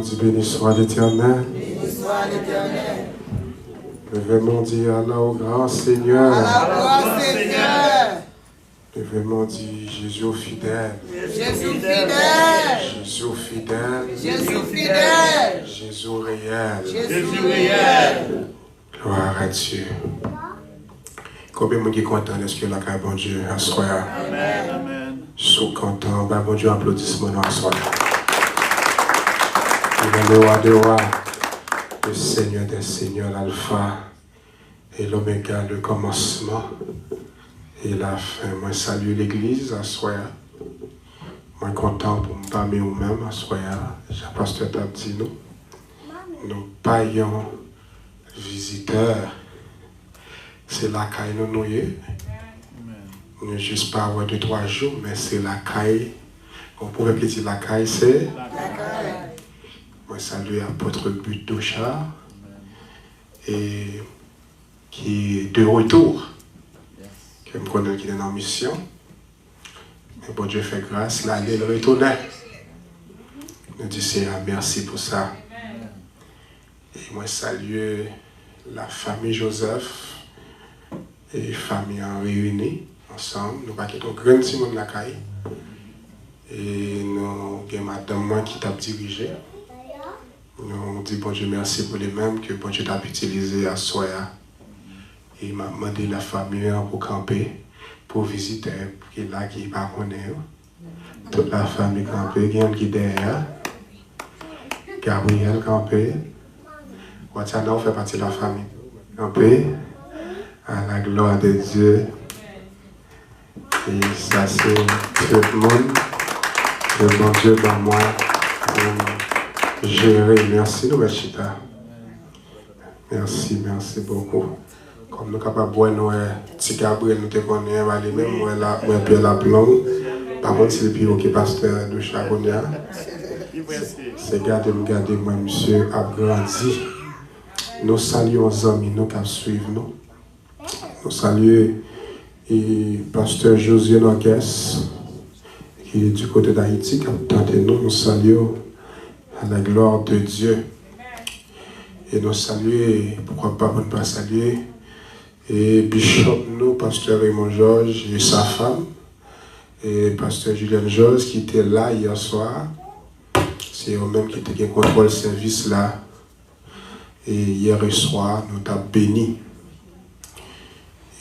dit béni soit l'Éternel. Béni soit l'Éternel. Levez-moi dit Allah au grand Seigneur. Allah au grand Seigneur. Levez-moi dit Jésus fidèle. Jésus fidèle. Jésus fidèle. Jésus fidèle. Jésus réel. Jésus réel. Gloire à Dieu. Combien de monde est content de ce que la caille bon Dieu à soi? Amen. Je suis content. Bah, bon Dieu, applaudissements à soi. Il est le roi des rois, le Seigneur des seigneurs, l'alpha et l'oméga, le commencement et la fin. Moi, salue l'église à soi. Moi, content pour me parler ou même à soi. Pasteur t'a dit nous paillons visiteurs. C'est la caille nous noyer. Nous ne juste pas avoir 2-3 jours, mais c'est la caille. On pourrait dire la caille, c'est la caille. Moi, salue l'apôtre Butocha et qui est de retour. Que me connaît qui est en mission. Mais bon Dieu fait grâce, là, il retournait. Nous disons merci pour ça. Et moi, salue la famille Joseph et famille en réunis ensemble. Nous avons un grand Simon de la caille. Et nous avons madame moi qui t'a dirigé. Nous disons bon Dieu merci pour les mêmes que bon Dieu t'a utilisé à Soya. Et il m'a demandé la famille pour camper, pour visiter, pour qu'il y ait là qui ne pas connaît. Toute la famille camper, il y a qui est derrière. Gabriel camper. Watiana fait partie de la famille. Camper. À la gloire de Dieu. Et ça c'est tout le monde. Le bon Dieu dans moi pour gérer. Merci nous, Mechita. Merci beaucoup. Comme nous sommes capables de boire, nous, si Gabriel nous te connaît, on va aller même, on peut la plombe. Par contre, c'est le bureau qui est pasteur de Chagonia. C'est garder, moi, monsieur, a grandi. Nous saluons les amis, nous qui suivent nous. Nous saluons le pasteur José Nogues, qui est du côté d'Haïti, qui attend nous. Nous saluons à la gloire de Dieu. Et nous saluons, pourquoi pas, on ne pas saluer, et Bishop, nous, pasteur Raymond Georges et sa femme, et pasteur Julien Georges qui était là hier soir. C'est eux-mêmes qui étaient contrôle service là. Et hier soir, nous avons béni.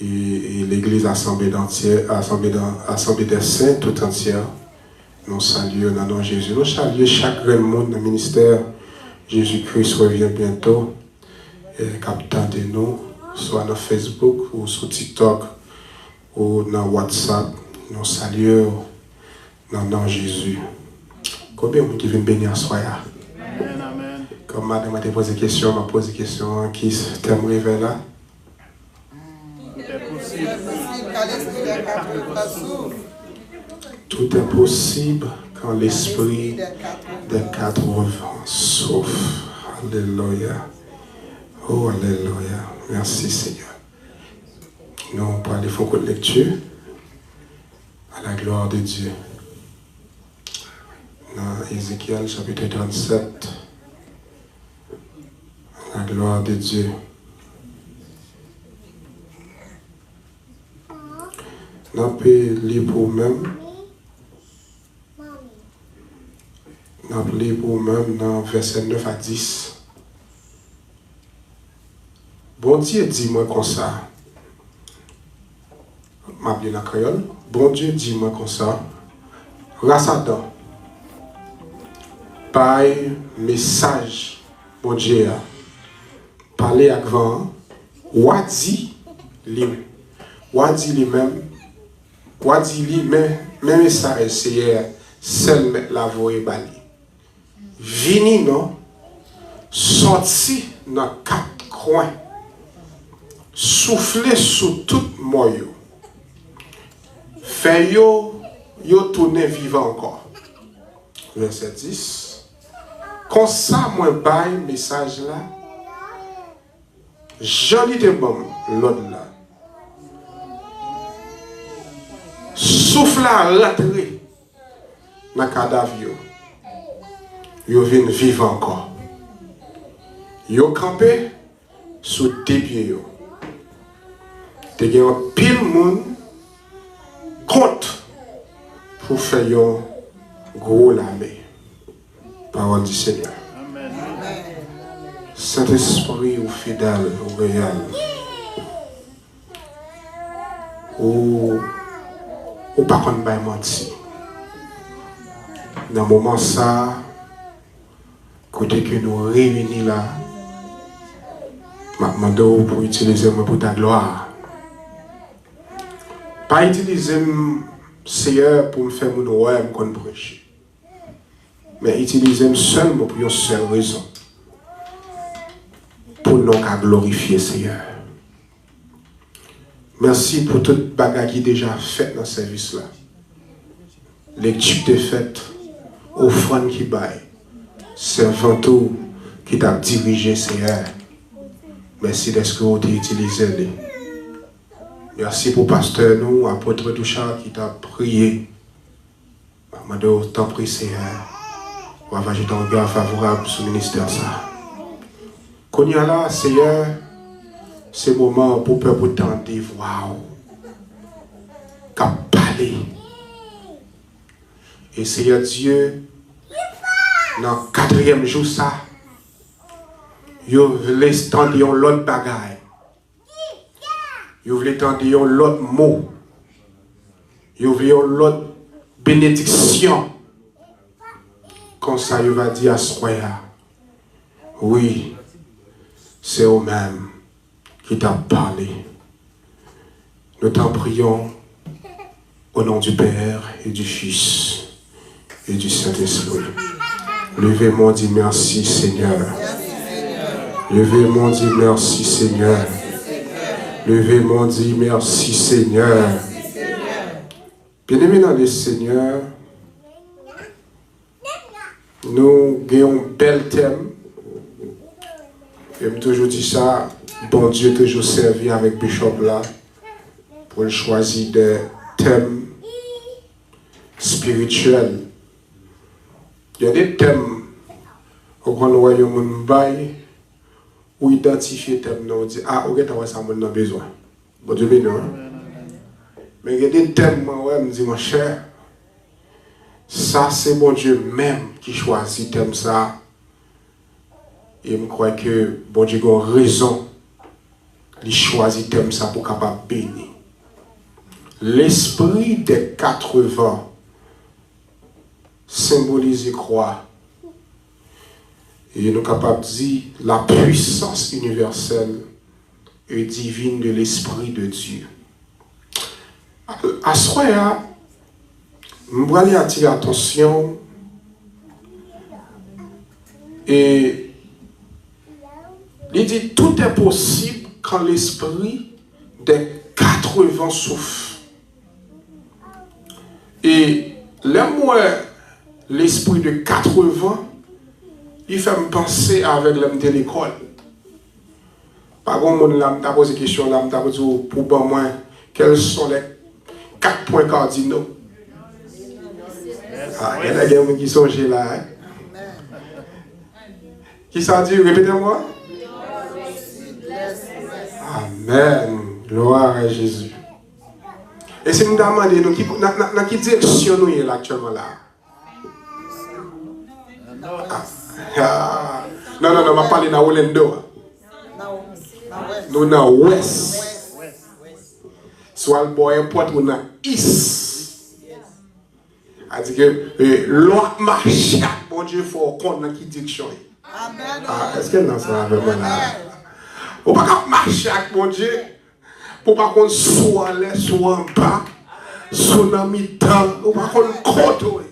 Et l'église assemblée des saints tout entière. Nous saluons dans le nom de Jésus. Nous saluons chaque grand monde dans le ministère. Jésus-Christ revient bientôt. Et captant de nous, soit dans Facebook ou sur TikTok ou dans WhatsApp. Nous saluons dans le nom de Jésus. Combien de gens qui viennent bénir à soi? Amen. Comme madame m'a posé des questions, m'a posé des questions qui t'aiment révéler là. Tout est possible quand l'esprit des 4 vents souffle. Alléluia. Oh, alléluia. Merci Seigneur. Nous parlons beaucoup de lecture à la gloire de Dieu. Dans Ézéchiel chapitre 37, à la gloire de Dieu. Nous pouvons lire pour nous-mêmes. Nous pouvons lire pour nous-mêmes dans verset 9 à 10. Bon Dieu dit-moi comme ça. Je m'appelle la créole. Bon Dieu dit-moi comme ça. Race Adam. Par message, bon Dieu. Parler avec vent. Wadi lui-même. Wadi lui-même. Même message, c'est seul la voix et bali. Vini non. Sorti dans 4 coins. Souffler sous tout moyo. Fait yo tourner vivant encore. Verset 10. Comme ça, moi, bail message là. Joli de bon, l'autre là. Souffle à rentrer dans le cadavre. Ils viennent vivre encore. Ils ont campé sous des pieds. Il y a un pile de monde contre pour faire un gros lamé. Parole du Seigneur. Saint-Esprit ou fidèle, ou réel, ou pas qu'on va mentir. Dans le moment ça, côté que nous réunis là, je demande pour utiliser moi pour ta gloire. Pas utiliser Seigneur pour me faire mon roi et me prêcher. Mais utiliser seulement pour une seule raison. Pour nous glorifier Seigneur. Merci pour toute bagarre qui est déjà faite dans ce service-là. Lecture de fête, offrande qui baille, servant qui t'a dirigé Seigneur. Merci de ce que vous avez utilisé. Merci pour pasteur nous, apôtre Touchard qui t'a prié. Je t'en prie Seigneur. On va jeter un regard favorable sur le ministère ça. Qu'on y a là, Seigneur, c'est le moment pour le peuple t'entendre, waouh, qu'à parler. Et Seigneur Dieu, dans le 4e jour, ça, vous voulez entendre l'autre bagaille. Vous voulez entendre l'autre mot. Vous voulez l'autre bénédiction. Comme ça, vous va dire à ce soir, oui, c'est eux-mêmes qui t'a parlé. Nous t'en prions au nom du Père et du Fils et du Saint-Esprit. Levez-moi, dit merci Seigneur. Levez-moi, dit merci Seigneur. Levez-moi, dit merci Seigneur. Bien-aimés dans le Seigneur, nous avons un bel thème. J'aime toujours dire ça, bon Dieu toujours servi avec Bishop là pour choisir des thèmes spirituels. Il y a des thèmes au grand royaume où identifier les thèmes, on dit ah ok t'as ça mon besoin. Bon Dieu béni. Mais il y a des thèmes où on me dit mon cher, ça c'est bon Dieu même qui choisit thème ça. Et je crois que bon Dieu a raison de choisir thème ça pour capable bénir. L'esprit des 80 symbolise croix. Et nous sommes capables de dire la puissance universelle et divine de l'Esprit de Dieu. À ce moment-là, je vais attirer l'attention et il dit tout est possible quand l'esprit des 80 souffle. Et l'esprit de 80, il fait me penser avec l'homme de l'école. Par contre, je me pose une question, je me dis pour moi, quels sont les 4 points cardinaux? Ah, il y a des gens qui sont là. Hein? Qui s'en dit, répétez-moi. Amen. Gloire à Jésus. Et si nous demandons, dans quelle direction nous sommes actuellement là? Non, je vais parler dans Orlando. Nous sommes dans l'ouest. Soit le boy importe ou dans l'est. C'est-à-dire que l'autre marche, bon Dieu, il faut qu'on dans quelle direction. Est-ce qu'elle n'en sera vraiment là? On ne peut pas marcher avec mon Dieu pour pas qu'on soit en l'air, soit en bas, soit dans mi-temps, on ne peut pas qu'on contrôle.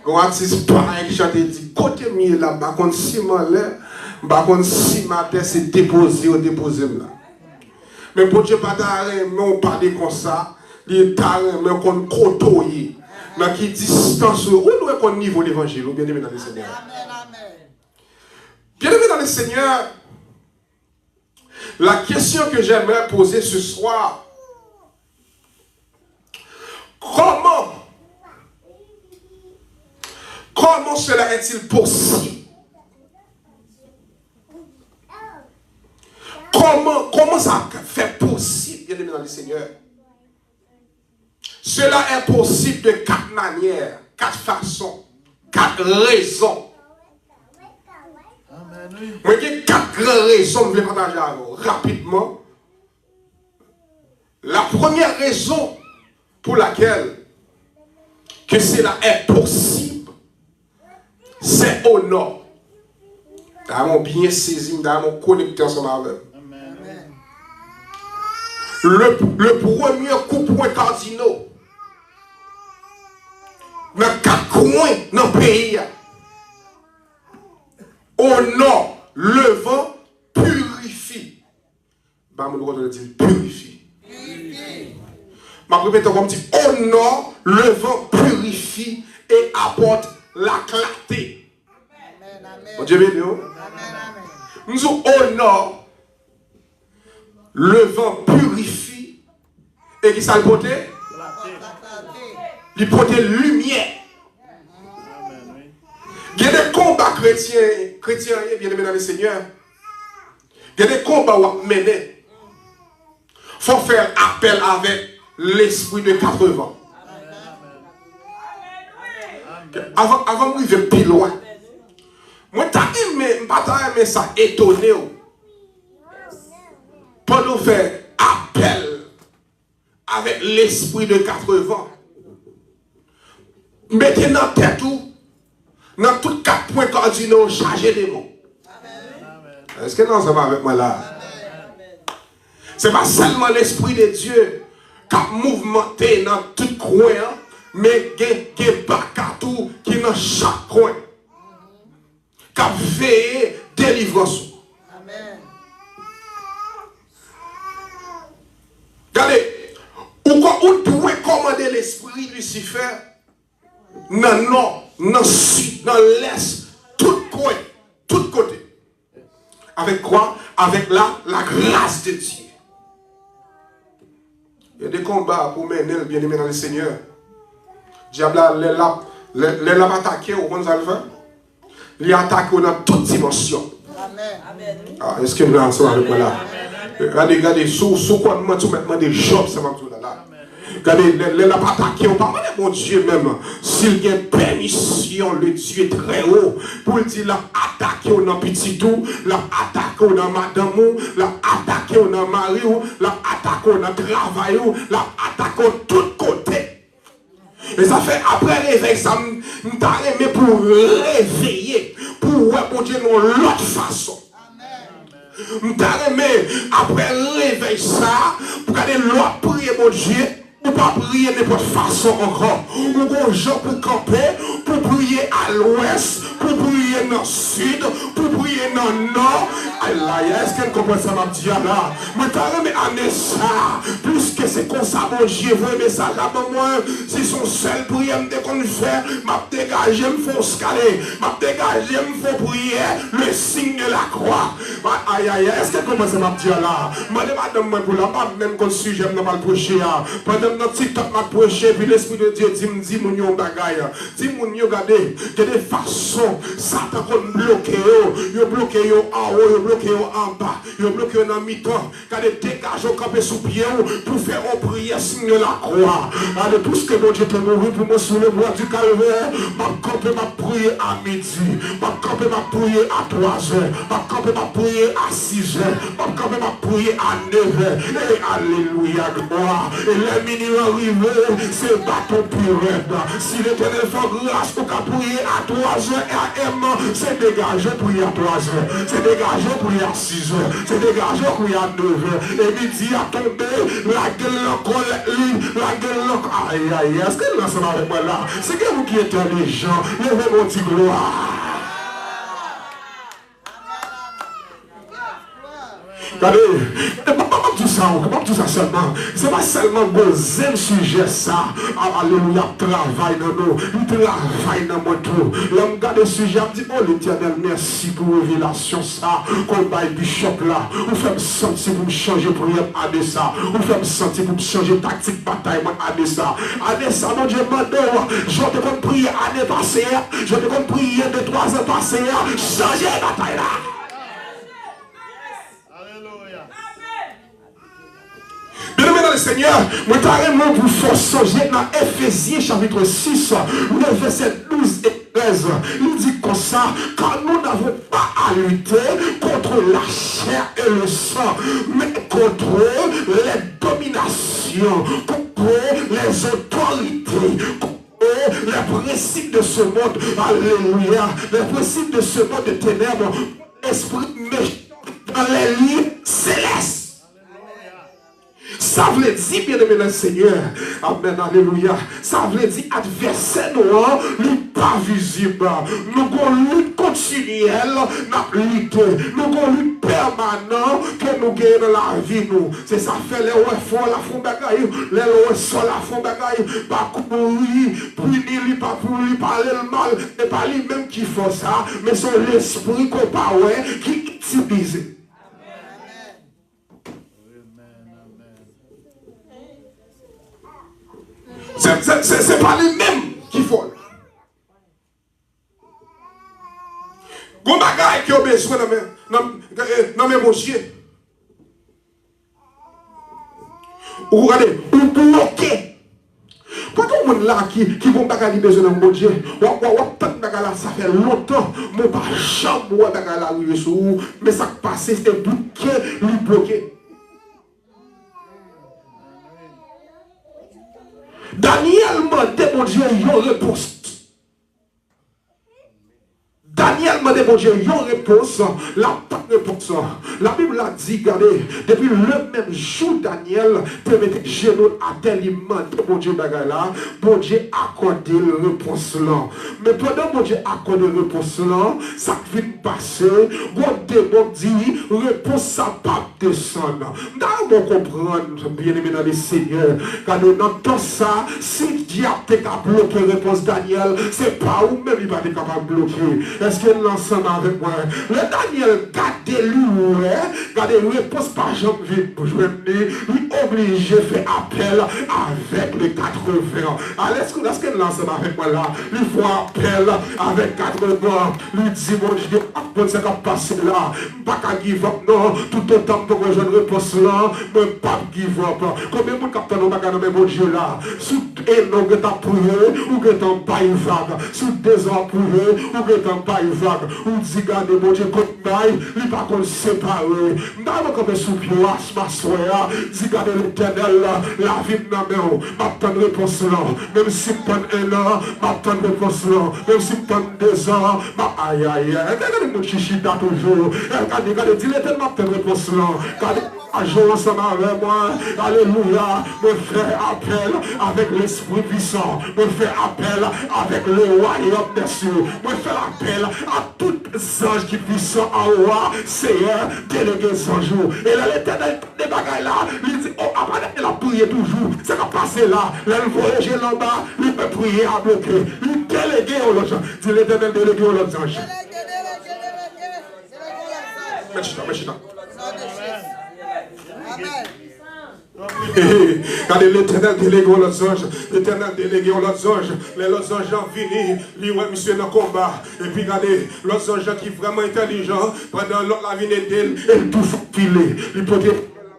Quand on dit pareil, je te dis, côté mieux là, pas qu'on ciment là, pas qu'on ciment c'est déposé ou déposé là. Mais pour Dieu, pas d'arrêt, mais on parle comme ça, il est d'arrêt, mais qu'on contrôle. Mais qui distance, où nous est qu'on niveau l'évangile, bien aimé dans le Seigneur. Bien aimé dans le Seigneur. La question que j'aimerais poser ce soir, Comment cela est-il possible? Comment ça fait possible, bien aimé dans le Seigneur? Cela est possible de 4 manières, 4 façons, 4 raisons. Moi, il y a 4 grandes raisons que je vais partager avec vous rapidement. La première raison pour laquelle que cela est possible, c'est au nord. Nous avons bien saisi, nous avons connecté ensemble avec. Le premier coup point cardinal dans 4 coins dans le pays. Au nord, le vent purifie. Bah, mon droit de dire purifie. Ma répète comme dit, au nord, le vent purifie et apporte la clarté. Bon Dieu béni. Nous sommes au nord, le vent purifie et qui ça le porte? Il porte lumière. Il y a des combats chrétiens, bien aimés dans le Seigneur. Il y a des combats où on mène. Il faut faire appel avec l'esprit de 80. Avant de vivre plus loin, moi, je aimé ça étonné. Pour nous faire appel avec l'esprit de 80. Mettez dans la tête tout. Dans tous 4 points cardinaux, chargez les mots. Est-ce que non, ça va avec moi là? Ce n'est pas seulement l'Esprit de Dieu qui a mouvementé dans tout coin, mais il y a des bacatous qui sont dans chaque coin. Qui a veillé délivrance. Regardez, où pouvez commander l'Esprit Lucifer? Non, non. Dans le sud, dans l'est, tout coin, tout côté. Avec quoi? Avec la grâce de Dieu. Il y a des combats pour mener le bien-aimé dans le Seigneur. Diable l'a attaqué au bon alpha. Il a attaqué dans toute dimension. Amen. Ah, est-ce que nous sommes avec moi là? Regardez, sous quoi nous mettons des jobs, ça va tout là. Regardez, les n'a pas attaqué, on parle de mon Dieu même. S'il y a permission, le Dieu est très haut. Pour dire, l'a attaqué dans petit tout, l'a attaqué dans madame, l'a attaqué dans mari, l'a attaqué dans travail, l'a attaqué de tous côtés. Et ça fait après réveil, ça m'a aimé pour réveiller, pour voir mon Dieu de l'autre façon. M'a aimé après réveil ça, pour garder l'autre prier mon Dieu. Ou pas prier de n'importe façon encore. Ou bon gens pour camper, pour prier à l'ouest, pour prier dans le sud, pour prier dans le nord. Allah, est-ce qu'elle comprend ça, ma petite là? Mais t'as remis à ça, plus que c'est comme ça, mon Dieu, vous aimez ça là, moi, c'est son seul prière, dès qu'on fait, m'a dégagé, me faut scaler, m'a dégagé, me faut prier, le signe de la croix. Aïe, aïe, est-ce qu'elle comprend ça, ma petite là? Madame, moi, pour la même qu'on sujet, je ne vais pas le prêcher. Pendant notre TikTok m'a prêché, puis l'Esprit de Dieu dit mon yon bagaille. Dit mon yon regardez, il y a des façons, Satan qu'on bloque yo bloqué yo en haut, yo bloqué yo en bas, yo bloqué dans mi-temps. Regardez, dégage au campé sous pied pour faire une prière signe de la croix. Allez, tout ce que mon Dieu te mourir pour moi sur le bois du calvaire, m'a campé m'a prier à midi, m'a campé m'a prier à 3h, m'a campé m'a prier à 6h, m'a campé m'a prier à 9h. Et alléluia, gloire. Et les minutes arrivé, c'est bâton purée. Si l'Éternel fait grâce pour qu'à prier à 3h et à M, c'est dégagé pour y à 3h. C'est dégagé pour y à 6h. C'est dégagé pour y à 9h. Et midi a tombé, la gueule encore, la gueule encore. Aïe, aïe, est-ce que nous sommes avec moi là? C'est que vous qui êtes intelligents, levez mon petit gloire. Regardez, ça seulement. C'est pas seulement le deuxième sujet ça. Alléluia, travail dans nous. Il travaille dans mon tout. Là, je regarde le sujet, je me dis, oh l'Éternel, merci pour la révélation ça. Qu'on baille bishop là. Vous faites me sentir pour me changer pour rien à de ça. Vous faites me sentir pour me changer tactique bataille à de ça. À de ça, mon Dieu, je te compris année passée. Je te compris 2-3 ans passés. Changer la bataille là. Bien-aimé dans le Seigneur, moi carrément vous faut songer dans Éphésiens chapitre 6, le verset 12 et 13. Il dit comme ça, car nous n'avons pas à lutter contre la chair et le sang, mais contre les dominations, contre les autorités, contre les principes de ce monde. Alléluia. Les principes de ce monde de ténèbres, esprit méchant dans les lieux célestes. Ça veut dire, bien aimé le Seigneur, amen, alléluia. Ça veut dire, adversaire noir, lui pas visible. Nous avons lutte continuelle, nous lutte. Nous avons lutte permanente que nous gagnons dans la vie. C'est ça fait les ouais fort la fond bagaille, les ouais sur la fond bagaille, pas courir, punir, pas pour lui parler le mal, et pas lui-même qui fait ça, mais c'est l'esprit qu'on parle qui utilise. C'est pas lui-même qui faut. Gon bagay qui a besoin dans mes bouchiers. Ou regardez, ou bloquer. Quand on est là qui vont bagay besoin dans mon Dieu, ou tant bagay là ça fait longtemps, mon pas jamais ou bagay là arrivé sur vous, mais ça passe c'est bloquer. Daniel m'a demandé une réponse. Daniel m'a demandé une réponse. La réponse. La Bible a dit, regardez, depuis le même jour, Daniel te mettait genoux à tel immense. Bon Dieu, là, bon Dieu accordé la réponse là. Mais pendant que bon Dieu accorde la réponse là, ça vient passer. Bon démon dit, réponse ça pas descendre. Nous devons comprendre, bien aimé dans les seigneurs, quand nous entendons ça, si Dieu a été capable de bloquer la réponse Daniel, c'est pas où même il va être capable de bloquer. Est-ce que l'ensemble avec moi? Le Daniel gardez lui, gardez réponse par exemple vite pour jouer, lui obligé faire appel avec les 80. Alors est-ce que l'ensemble avec moi là, lui faut appel avec 80, lui dit mon Dieu, après ce qui a passé là, pas qu'à give up, non, tout autant pour rejoindre une réponse là, mais pas give up. Combien de monde capte nos bagages dans mon Dieu là? Sous Enoch que t'as prié, ou que t'as pas une vague, sous des ans prié, ou que t'as pas une vague, ou dit garde mon Dieu, comme bail, il va qu'on séparer. Nous comme sous pied, ma soeur, dit garde l'Éternel, la vie de ma main, m'attend réponse là, même si pendant un an, m'attend réponse là, même si pendant 2 ans, aïe aïe aïe, regardez mon chichita toujours, regardez, dis l'Éternel, m'attend réponse là, agir ensemble avec moi, alléluia, me faire appel avec l'Esprit puissant, me faire appel avec le royaume des cieux, me faire appel à tous les anges qui puissants en roi, Seigneur, délégué sans jour. Et là, l'Éternel des bagailles là, il dit, oh, après, il a prié toujours, c'est qu'à passer là, le voyager là-bas, il peut prier à bloquer, il délégué aux autres, dit l'Éternel délégué aux autres anges. Merci. Regardez l'Éternel délégué aux autres anges, l'Éternel délégué aux autres anges, les autres anges ont fini, lui ouais monsieur dans le combat, et puis regardez, l'autre ange qui est vraiment intelligent, pendant la vie d'elle, il tout filer, il peut dire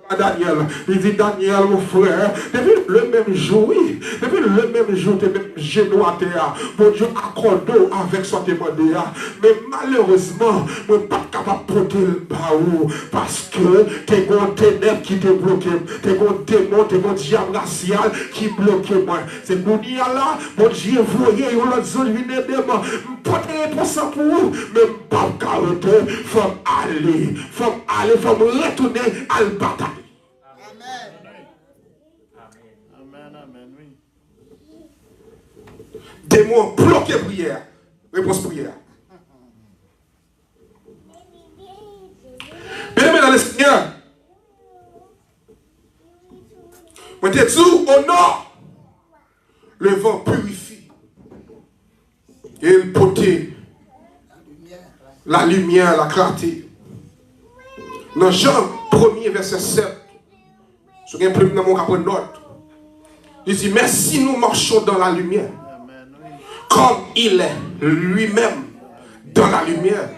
Daniel, il dit Daniel mon frère, depuis le même jour, oui, depuis le même jour, tu es même genou à terre, bon Dieu accorde avec son témoignage, mais malheureusement, je ne suis pas capable de porter le baou, parce que tu es un ténèbre qui te bloqué, tu es un démon, tu es un diable racial qui bloque moi. C'est pour dire là, bon Dieu, voyez, il y a l'autre venir de moi, porter pour ça pour vous, mais pas caractère, il faut aller, il faut retourner à la bataille. Démon bloqué prière. Réponse prière. Bien aimé dans le Seigneur. Moi, te dis, au nord, le vent purifie. Et il portait la lumière, la clarté. Dans Jean 1er, verset 7, je vais imprimer dans mon capot de note. Il dit, mais si nous marchons dans la lumière, comme il est lui-même dans la lumière,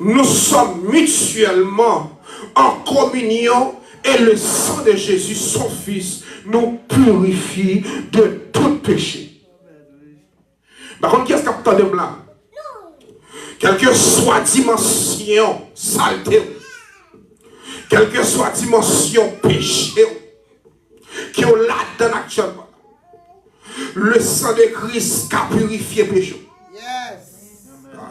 nous sommes mutuellement en communion et le sang de Jésus, son Fils, nous purifie de tout péché. Par contre, qu'est-ce qu'on entend là? Quelle que soit dimension saleté, quelle que soit dimension péché, qui est là-dedans actuellement, le sang de Christ a purifié péché.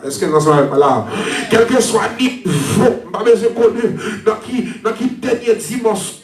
Est-ce que nous sommes là? Quel que soit le niveau, pas besoin de connu, dans qui dernière dimension.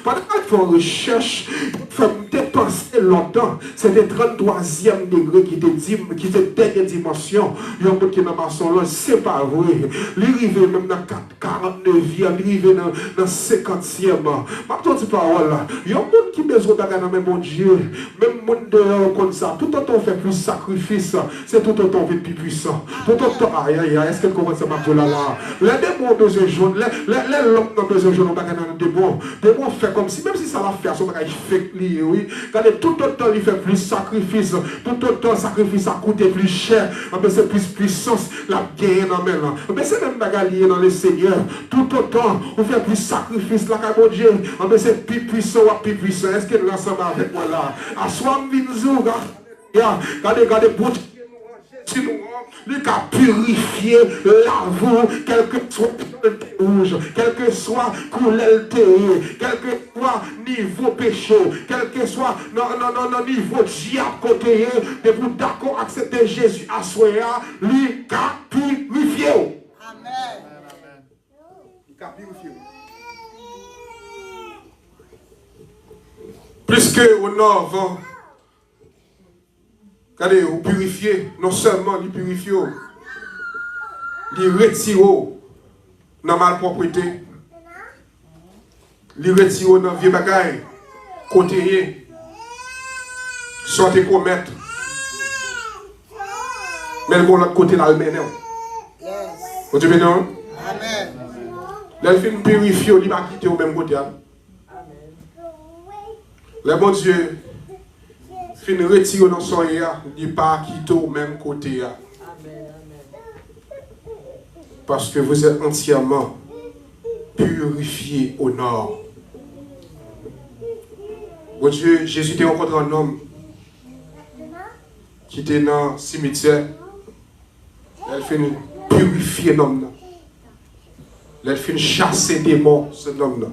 Pendant qu'on fait une recherche, il faut dépenser longtemps. C'est le 33e degré qui est dernière dimension. Il y a un monde qui est dans ma son là, c'est pas vrai. Il arrive même dans 49e, il arrive dans 50e. Je ne dis pas, voilà. Il y a un monde qui a besoin d'aller dans le même Dieu. Même monde dehors comme ça. Tout autant fait plus sacrifice, c'est tout autant fait plus puissant. Tout autant, aïe, aïe, aïe, est-ce qu'elle commence à marcher là? Les démons ont besoin de jaune, les lobes ont besoin de jaune, on va gagner un démon. Démon fait comme si, même si ça va faire, son bagage fait lié, oui. Regardez, tout autant il fait plus sacrifice, tout autant sacrifice a coûté plus cher, mais c'est plus puissance, la gagne dans main. Mais c'est même bagage lié dans le Seigneur. Tout autant on fait plus sacrifice, la mon Dieu, mais c'est plus puissant ou plus puissant. Est-ce que nous ensemble avec moi là? À soi, Minzou, regardez, pour lui qui a purifié l'avou, quel que soit le rouge, quel que soit couleur théorie, quel que soit niveau péché, quel que soit niveau diable côté, de vous d'accord accepter Jésus à soi, lui qui a purifié. Amen. Lui qui a purifié. Plus que au nord, vent. Regardez, vous purifiez, non seulement vous purifiez, vous retirez dans la malpropreté, vous retirez dans le vieux bagaille, côté, sortez commettre. Mais le l'autre côté là, le ménage. Vous dites bien? Amen. Les films purifiés, ils ne vont pas quitter au même côté. Le bon Dieu, fin retire dans son ya, il pas quitter au même côté. Parce que vous êtes entièrement purifié au nord. Bon Dieu, Jésus était rencontré un homme qui était dans le cimetière. Elle fait purifier l'homme. Elle fait chasser des morts, ce homme-là.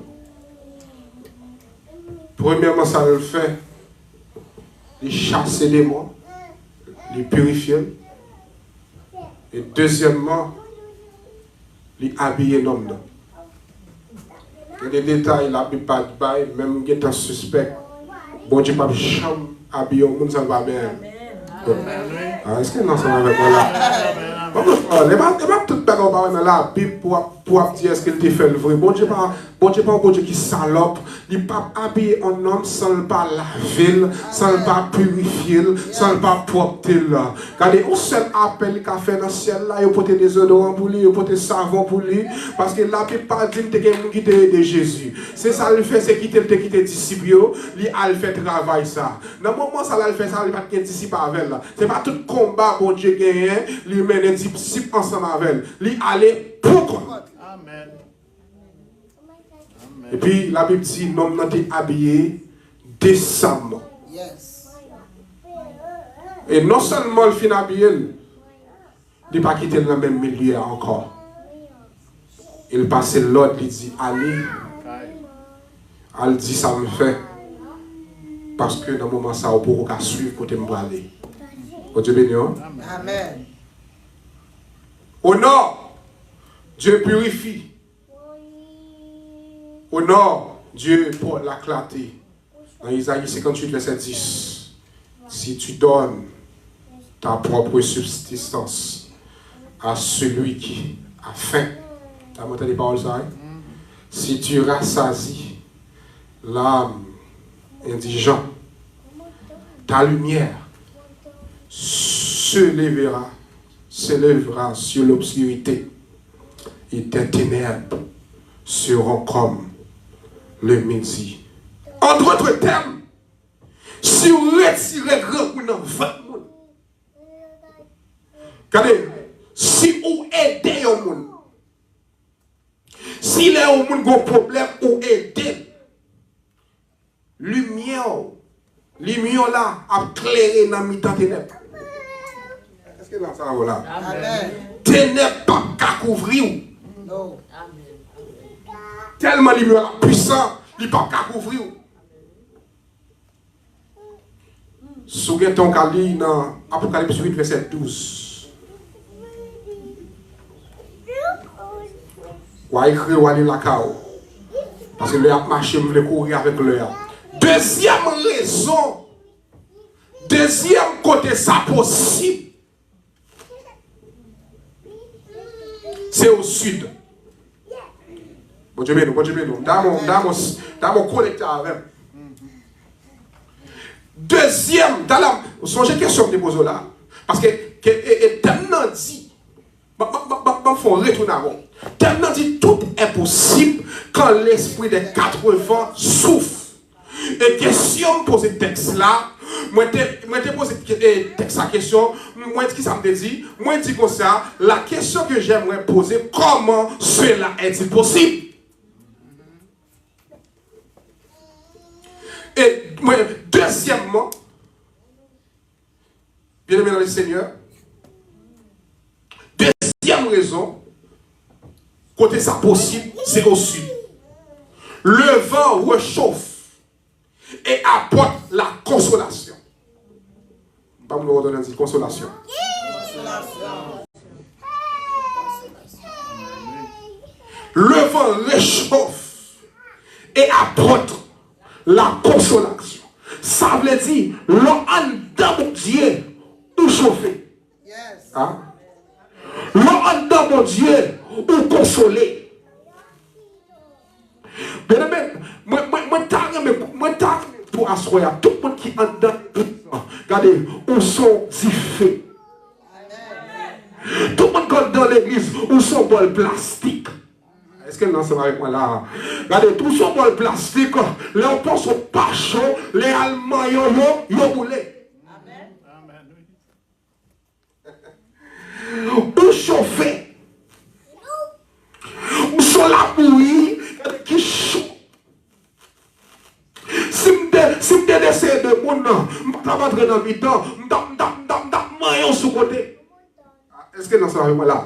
Premièrement, ça le fait. Les chasser les morts, les purifier. Et deuxièmement, les habiller l'homme. Il y a des détails, la Bible pas de bail, même qui est un suspect. Bon Dieu, pas de chambre, habiller au monde, ça va bien. Est-ce que non, ça va avec moi là? Les pas tout le monde dans la Bible pour dire est-ce qu'il te fait le vrai. Bon Dieu, pas un bon Dieu qui salope. Il ne pas habiller un homme sans le pas laver, sans le pas purifier, sans le pas propter. Regardez, on seul appel qu'il a fait dans le ciel là, il peut des déodorants pour lui, il peut des savons pour lui. Parce que la Bible pas dit que quelqu'un qui de Jésus. C'est ça le fait, c'est quitter disciple, il a fait travail ça. Dans le moment ça le fait, ça il va pas disciple avec là. C'est pas tout combat bon Dieu gagné, lui mène des disciples ensemble avec. Lui aller pour. Amen. Et puis la Bible dit l'homme n'a été habillé décemment. Yes. Et non seulement le fin habillé, il n'a pas quitté le même milieu encore. Il passe l'autre, il dit allez. Elle dit ça me fait. Parce que dans le moment ça, on peut suivre côté me aller. Dieu béni. Amen. Au nord, Dieu purifie. Au nord, Dieu porte la clarté. Dans Isaïe 58, verset 10. Si tu donnes ta propre subsistance à celui qui a faim, tu as entendu les paroles ça? Si tu rassasies l'âme Il dit Jean, ta lumière s'élèvera sur l'obscurité et tes ténèbres seront comme le midi. En d'autres termes, si vous retirez grand dans votre monde, regardez, si vous aidez au monde, si les gens ont un problème, vous aidez, lumière là a clairé dans le temps ténèbres. Est-ce que là ça va là? Amen. Ténèbres pas qu'à couvrir. Non. Tellement lumière puissant, il pas qu'à couvrir. Souviens-toi qu'on lit dans Apocalypse 8, verset 12. Ou à écrire ou à lire la cao. Parce que l'heure a marché, je voulais courir avec l'heure. Deuxième raison, deuxième côté, ça possible, c'est au sud. Bon Dieu, dans mon collecteur avec. Deuxième, songez question que je pose là. Parce que tellement dit, il faut retourner avant. Tellement dit, tout est possible quand l'esprit des 4 vents souffle. Et question poser le texte là, moi te posé texte la question, moi qui ça me dit, moi dit comme ça, la question que j'aimerais poser, comment cela est-il possible? Et deuxièmement, bien aimé dans le Seigneur, deuxième raison, côté ça possible, c'est au sud. Le vent réchauffe et apporte la consolation. Pas me redonner une consolation. Le vent réchauffe et apporte la consolation. Ça veut dire, l'on dans mon Dieu, ou chauffer. Hein? L'on dans mon Dieu, ou consoler. Bien aimé, moi, pour asseoir tout le monde qui est en dedans, regardez, où sont différents. Tout le monde qui est dans l'église, où sont bol plastique. Est-ce que non, ça va avec moi là? Regardez, tout son bol plastique, les gens sont pas chauds, les Allemands, ils ont roulé. Où chauffer? Où sont la bouillie qui chaud? Si je décide de mon nom, je vais rentrer dans le temps, je vais sous côté. Est-ce que non, ça va avec moi là?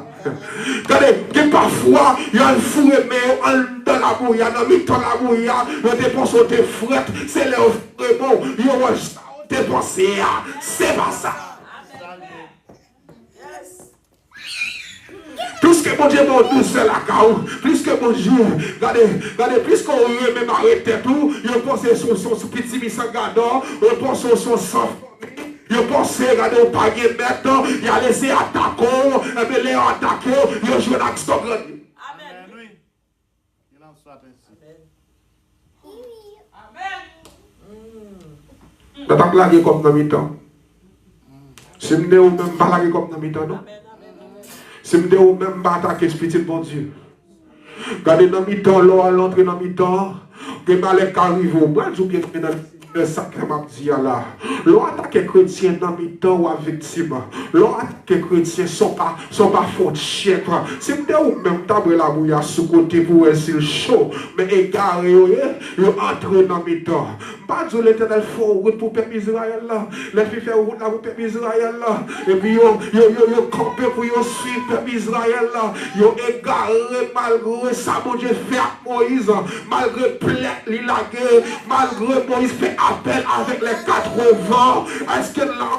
Regardez, parfois, il y a un fou mais dans la bouille, dans le temps la bouille, on dépense au fret, c'est le bon, on dépense, c'est pas ça. Plus que mon Dieu m'a douceur la caou, plus que mon Dieu, regardez, plus qu'on veut même arrêter tout, il pense sur son petit missangador, il pense sur son sang. Il pense, regardez, au panier maintenant, il a laissé attaquer, et bien les attaquer, il a joué avec son grand. Amen. Oui. Il en soit ainsi. Amen. T'as pas blagué comme dans mi-temps. Si vous n'avez même pas blagué comme dans mi-temps, non? Si vous n'avez même pas attaqué ce petit bon Dieu. Regardez dans mi-temps, l'entrée dans mi-temps, que malheur arrive au bras, ou bien dans le sacrement dit là. L'on attaque chrétien dans mi-temps ou à victime. L'on attaque chrétien sont pas faute chien. Si vous même table la bouille sous côté pour être chaud, mais égaré, ils entrent dans mi-temps. Pas de l'éternel faut route pour peuple Israël là. Les filles font route là pour peuple Israël là. Et puis ils campé pour suivre peuple Israël là. Ils égaré malgré ça, mon Dieu fait à Moïse. Malgré plaie, malgré Moïse fait appel avec les 80. Est-ce que là,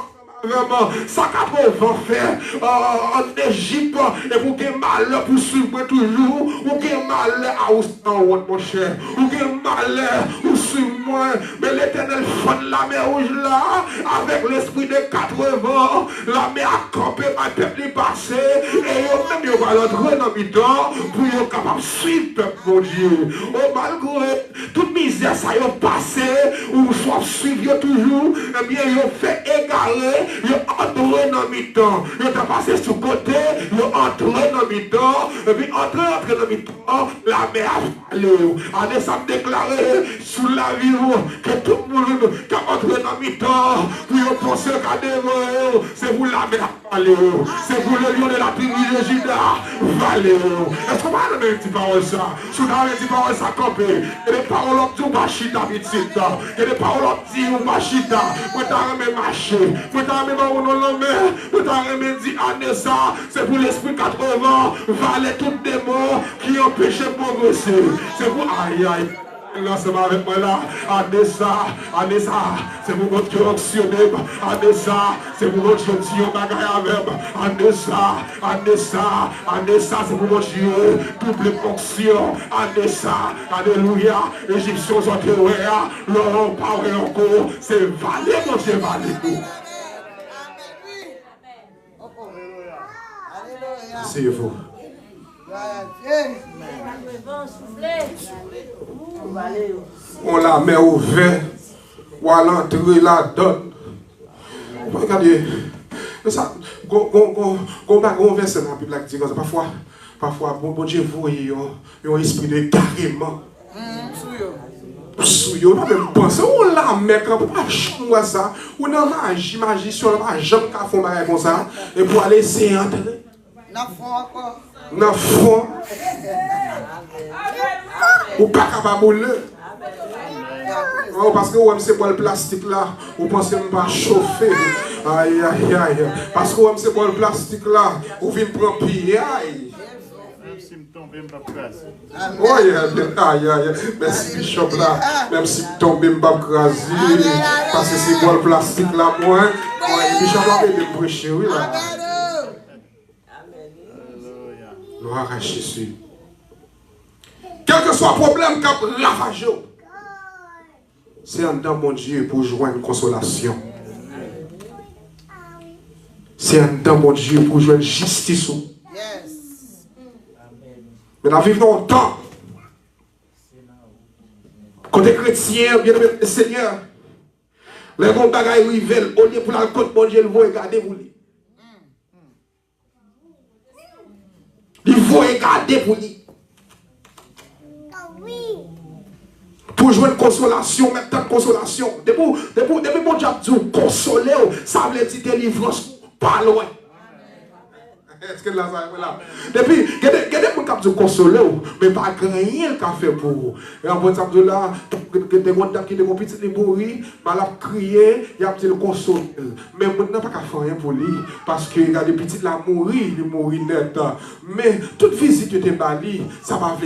vraiment, ça 80 fait en Égypte, et vous avez malheur pour suivre toujours, vous avez malheur à Oustan, mon cher, vous avez malheur, suis-moi. Mais l'Éternel fonde la mer rouge là, avec l'esprit de 80, la mer a campé, ma peuple est passé, et eux-mêmes, ils vont rentrer dans le temps pour être capable de suivre le peuple, mon Dieu. Oh, malgré toute misère, ça y est passé, ou soit suivre toujours, eh bien, ils ont fait égarer, ils ont entré dans le temps. Ils ont passé sur le côté, ils ont entré dans le temps, et puis entré dans le temps, la mer a fallu. Allez, ça me déclarer sous la vie que tout le monde qui a entré dans le temps, pour penser qu'à devant, c'est vous la mer a fallu. C'est vous le lion de la tribu de Juda, valé. Est-ce qu'on va donner une petite parole ça? Si on a une petite parole ça campé, il y a des paroles qui ont bachita vite, il y a des paroles qui ont bachita, moi t'as remis marché, moi t'as remis dans la main, moi t'as remis dit année ça, c'est pour l'esprit 80, valé tout démon qui empêche de progresser. C'est pour aïe aïe. Là, c'est avec moi là, Anessa, c'est pour votre Dieu actionné, Anessa, c'est pour votre Dieu bagaille avec, Anessa, c'est pour votre Dieu, double fonction, Anessa, alléluia, Égyptiens sont terrés, l'on parle encore, c'est valé, mon Dieu, valé. C'est vous. On la met ouverte, ou à l'entrée la donne. Regardez, ça, on verset dans la Bible qui dit comme ça. Parfois, bon Dieu, vous voyez un esprit de carrément. Souillot, on a même pensé, on la met quand on va changer ça, on a magie sur le jambe qui font pareil comme ça, et pour aller essayer d'entrer. Dans le fond, ou pas capable de le. Parce que vous c'est pour le plastique là, vous pensez même pas chauffer. Aïe aïe aïe. Parce que vous c'est pour le plastique là, vous venez prendre pied. Aïe. Même si je tombe, je ne vais pas craser. Oui, aïe aïe. Merci Bishop là. Même si je tombe, je ne vais pas craser. Parce que c'est pour le plastique là, moi. Bishop là, je vais prêcher, oui là. Gloire à Jésus. Quel que soit le problème qu'a ravagé, c'est en dedans mon Dieu pour joindre consolation. C'est en dedans mon Dieu pour joindre justice. Mais nous vivons dans un temps. Côté chrétien, bien aimé le Seigneur, les bons bagailles rivellent, au lieu pour la côte, mon Dieu, il va regarder vous. Il faut regarder pour lui. Pour jouer une consolation, maintenant consolation. Depuis mon Dieu dit consoler, ça veut dire délivrance pas loin. Est-ce que là, ça là? Depuis, il y a des gens qui ont consolé, mais pas rien qu'à faire pour vous. Et en bon temps de là, des gens qui ont petit les mourir, mal à crier, il y a petit le consoler. Mais maintenant, pas qu'à faire rien pour lui, parce qu'il y a des petits là mourir, ils mourir net. Mais toute visite de Bali, ça va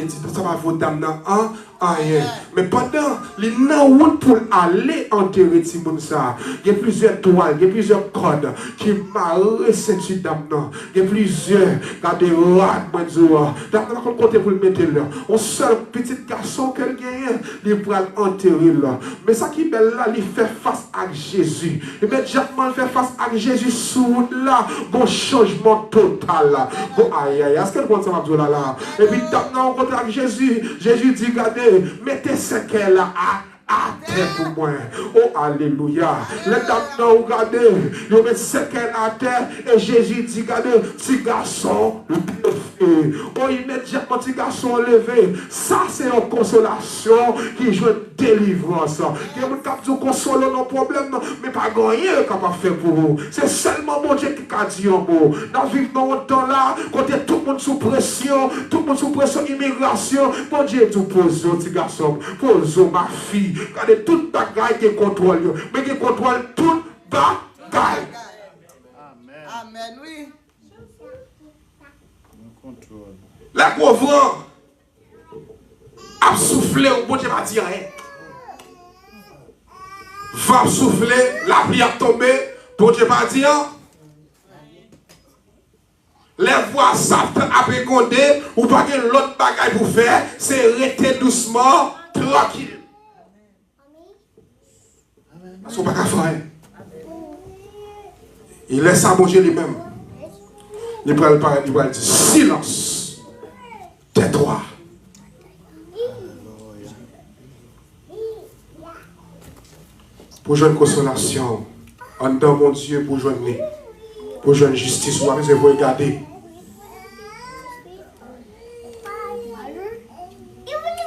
vous damner en rien. Mais pendant les route pour aller enterrer Timon ça, il y a plusieurs toiles, il y a plusieurs codes qui marrent cette dame. Il y a plusieurs, regardez, dans le côté pour le mettre là. On seul petit garçon qu'elle gagne, il va enterrer là. Mais ça qui est belle là, il fait face à Jésus. Immédiatement, il fait face à Jésus sous là, bon changement total là. Bon aïe aïe, est-ce que le bon ça va là? Et puis, on rencontre avec Jésus, Jésus dit, regardez, mettez ce qu'elle a à terre pour moi. Oh, alléluia. Les dames regardez, ils mettent ce qu'elle a à terre et Jésus dit, regardez, petit garçon, levé. Oh, immédiatement, petit garçon levé. Ça, c'est une consolation qui joue une délivrance. Il y a des consoler nos problèmes, mais pas rien capable de faire pour vous. C'est seulement mon Dieu qui a dit un mot. Dans vivons temps là, quand tout le monde sous pression, immigration, mon Dieu tout pose, petit garçon, pose ma fille. Regardez toute bagaille qui contrôle, mais qui contrôle toute bagaille. Amen, oui. La pauvre a soufflé, au bon Dieu va dire rien. Va souffler, la pluie a tombé, bon Dieu va dire. Les voix savent à péconder, ou pas que l'autre bagaille pour faire, c'est rester doucement, tranquille. Parce qu'on ne peut pas faire. Il laisse à manger lui-même. Il va dire silence. Tais-toi. Pour jouer une consolation, en dedans mon Dieu, pour jouer une justice, vous avez vous regarder.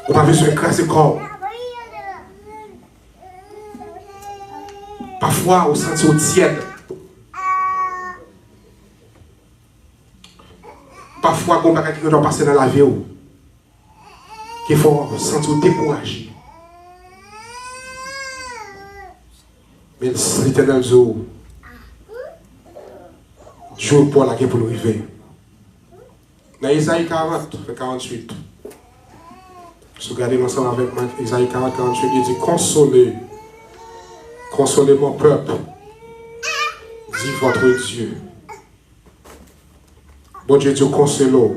On va besoin de classer corps. Parfois, on sent au tiède. Parfois, on va doit passer dans la vie. Il faut sentir découragé. Mais l'Éternel dit, Dieu pour la guerre pour nous arriver. Dans Isaïe 40, 48, si vous regardez ensemble avec moi, Isaïe 40, 48, il dit, consolez mon peuple, dit votre Dieu. Bon Dieu dit, consolez.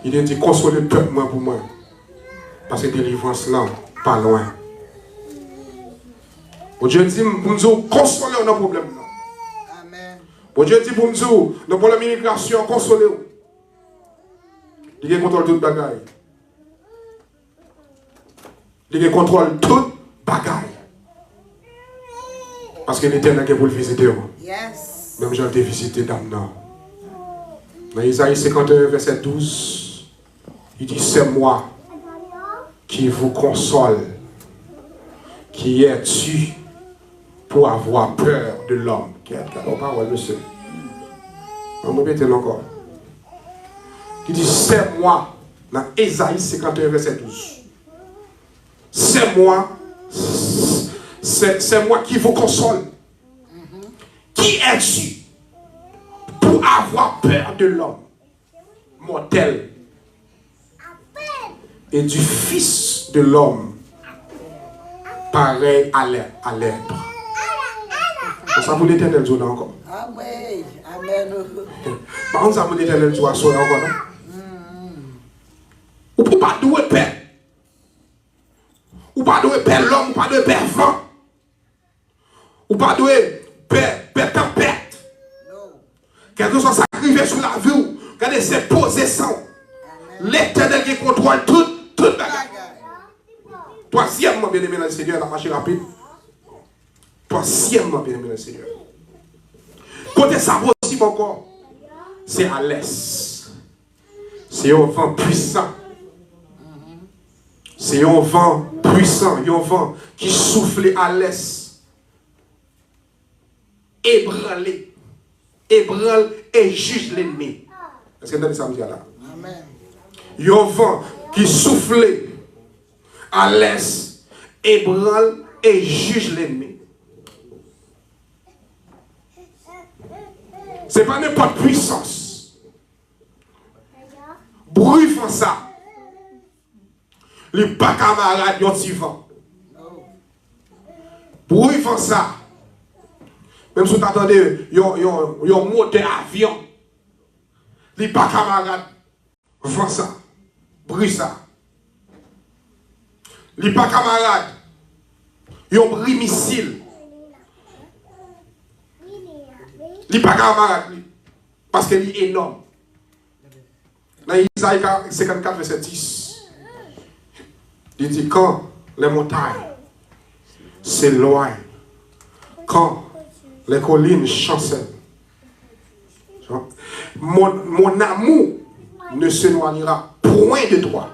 Il dit, consolez le peuple moi pour moi. Parce que délivrance là, pas loin. Bon Dieu dit, pour nous consoler nos problèmes. Amen. Bon Dieu dit, pour nous, nos problèmes d'immigration, consoler. Il contrôle toute bagaille. Il contrôle toute bagaille. Parce que l'Éternel est pour le visiter. Yes. Même j'ai été visité d'Amna. Dans Isaïe 51, verset 12, il dit, c'est moi qui vous console. Qui es-tu pour avoir peur de l'homme? Qui est la parole de ce? On me répète encore. Il dit, c'est moi, dans Isaïe 51, verset 12. C'est moi qui vous console. Qui es-tu pour avoir peur de l'homme mortel et du fils de l'homme pareil à l'être? Ça vous l'Éternel dit encore. Amen. Amen. Par contre, ça vous l'Éternel dit encore, non? Ou pour pas douer père. Ou pas douer père l'homme, ou pas douer père vent. Ou pas douer père tempête. Quelque chose ça arrive sur la vie, regardez, c'est posé sans. L'Éternel qui contrôle toute bagaille. Troisièmement, bien aimé dans le Seigneur, la marche rapide. Troisièmement, bien aimé dans le Seigneur. Côté ça aussi encore, c'est à l'est. C'est un vent puissant. C'est un vent puissant, un vent qui souffle à l'est. Ébranle et juge l'ennemi. Est-ce que vous avez ça là? Amen. Il y a un vent qui souffle à l'est, ébranle et juge l'ennemi. Ce n'est pas n'importe puissance. Bruit font ça. Les pas camarades yon ti vent. Bruit font ça. Même si vous attendez yon moteur avion. Les pas camarades font ça. Bruit ça. Les pas camarades yon bruit missile. Les pas camarades parce qu'il est énorme. Dans Isaïe 54, verset 10, il dit quand les montagnes s'éloignent, quand les collines chancellent, mon amour ne s'éloignera point de toi.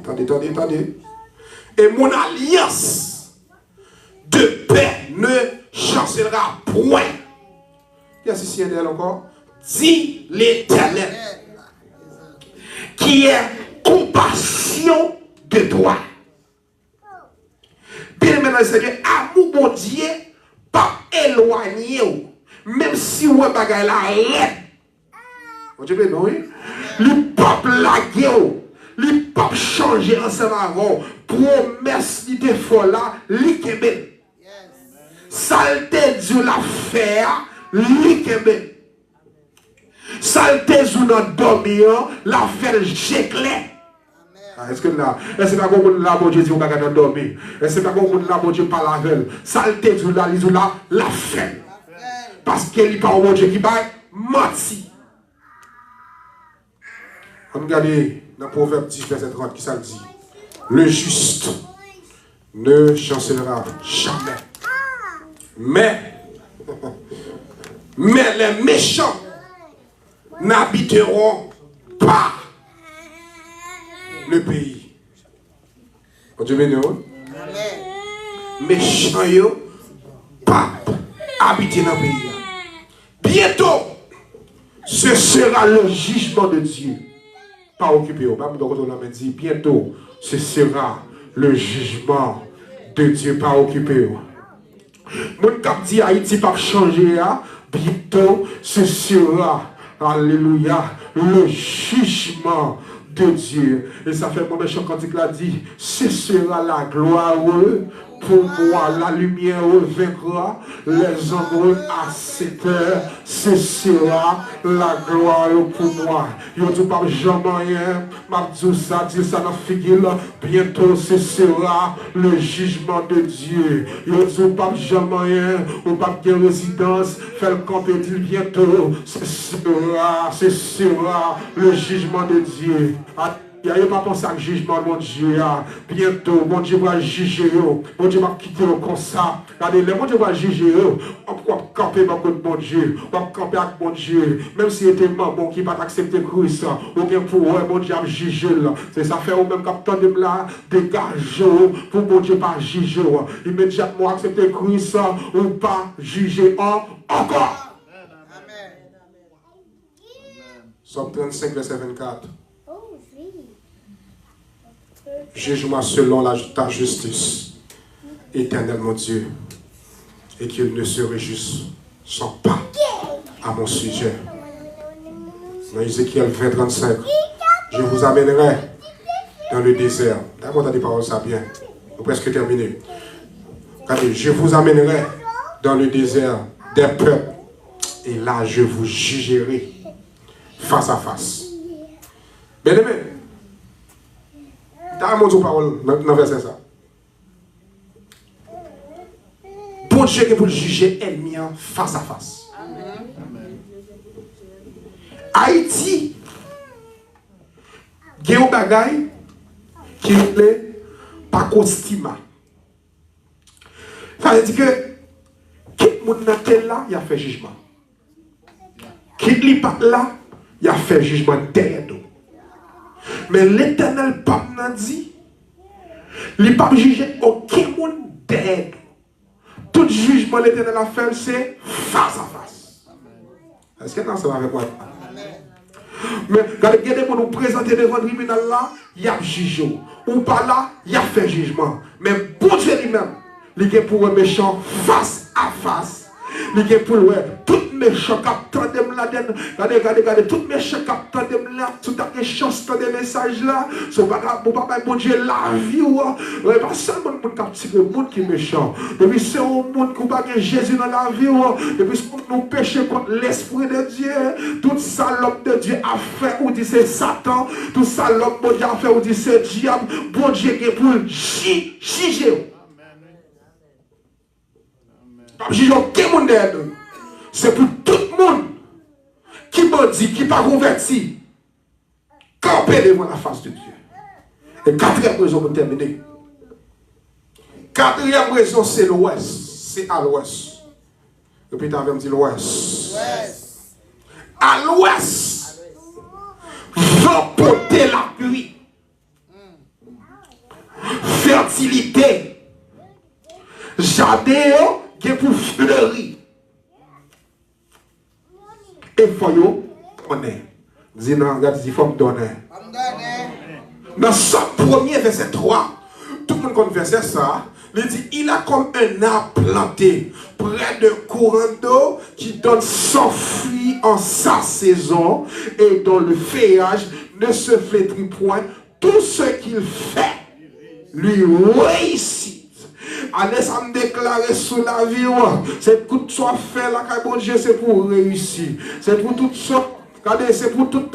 Attendez. Et mon alliance de paix ne chancellera point. Qu'est-ce que c'est d'elle encore? Dit l'Éternel, qui est compassion de toi. Bien maintenant, Seigneur, amour mon Dieu, pas éloigné, même si vous avez la arrête. Vous avez oui? Le peuple la guerre, le peuple changer ensemble avant, promesse de foi là, l'ikebe. Saleté Dieu la faire, l'ikebe. Saleté Dieu dans dormir, la faire gécler. Est-ce que là, est-ce que là, bon Dieu dit, on va garder dormir? Est-ce que là, bon Dieu parle avec? Saleté, du là, la fait. Parce qu'il n'y a pas un bon Dieu qui va menti. On regarde dans Proverbe 10, verset 30, qui ça dit? Le juste ne chancellera jamais. Mais les méchants n'habiteront pas le pays. Dieu bénisse. Méchants yo pas habiter dans le pays. Bientôt, ce sera le jugement de Dieu. Pas occupé. Bientôt, ce sera le jugement de Dieu. Pas occupé. Mon cap dit Haïti pas changer. Bientôt, ce sera, alléluia, le jugement de Dieu. Et ça fait mon méchant quand il a dit, ce sera la gloire pour moi, la lumière vaincra, les hommes à cette heure, ce sera la gloire pour moi. Yo dis pas jamais rien, m'a dit ça dans figure, bientôt ce sera le jugement de Dieu. Yo dis pas jamais rien, ou pas de résidence, fait le camp et dit bientôt, ce sera le jugement de Dieu. Il n'y a pas pensé à un jugement, mon Dieu. Bientôt, mon Dieu va juger. Mon Dieu va quitter comme ça. Regardez, mon Dieu va juger. On va camper avec mon Dieu. On va camper avec mon Dieu. Même s'il était maman qui va accepter Christ, ou bien pour mon Dieu va juger. C'est ça fait au même capteur de là, dégage pour mon Dieu pas juger. Immédiatement accepter Christ ou pas juger encore. Amen. Somme 35, verset 24. Juge-moi selon ta justice, éternel mon Dieu, et qu'il ne se réjouisse pas à mon sujet. Dans Ézéchiel 20, 35, je vous amènerai dans le désert. D'accord, t'as des paroles ça bien. On presque terminé. Regardez, je vous amènerai dans le désert des peuples, et là je vous jugerai face à face. Bien aimé. T'as un mot de parole dans le verset ça. Bon Dieu qui pour juger ennemi face à face. Amen. Haïti, il y a un bagay qui est pas constima. Ça veut dire que qui est là, il a fait jugement. Qui n'est pas là, il a fait jugement derrière nous. Mais l'Éternel pape n'a dit, il n'a pas jugé aucun monde d'aide. Tout jugement l'Éternel a fait, c'est face à face. Est-ce que non, ça va avec moi? Mais quand il y a des gens nous présenter devant le tribunal là, il y a jugé. Ou pas là, il y a fait jugement. Mais pour Dieu lui-même, il est pour un méchant face à face. Il est pour tout méchant capteur de là-dedans. Regardez, tout méchant capteur de là, tout à chance de message là. Son papa, mon Dieu, la vie, pas seulement le monde qui est méchant. Depuis c'est un monde qui n'a pas Jésus dans la vie. Depuis nous péchons contre l'Esprit de Dieu. Tout ça, l'homme de Dieu a fait, ou dit c'est Satan. Tout ça, l'homme de Dieu a fait, ou dit c'est diable. Bon Dieu qui est pour juger. Pas juger aucun monde d'aide. C'est pour tout le monde qui m'a dit, qui n'est pas converti, camper devant la face de Dieu. Et quatrième raison pour terminer. Quatrième raison, c'est l'ouest. C'est à l'ouest. Et puis tu avais dit l'ouest. À l'ouest, vent porter la pluie. Fertilité. Jardin qui est pour fleurir. Et il faut donner. Il faut donner. Dans Somme 1er, verset 3, tout le monde connaît verset ça. Il dit, il a comme un arbre planté près de courant d'eau qui donne son fruit en sa saison et dont le feuillage ne se flétrit point. Tout ce qu'il fait lui réussit. Allez, ça me déclare sous la vie. C'est pour tout soit fait là, bon Dieu, c'est pour réussir. C'est pour tout ça. Regardez, c'est pour tout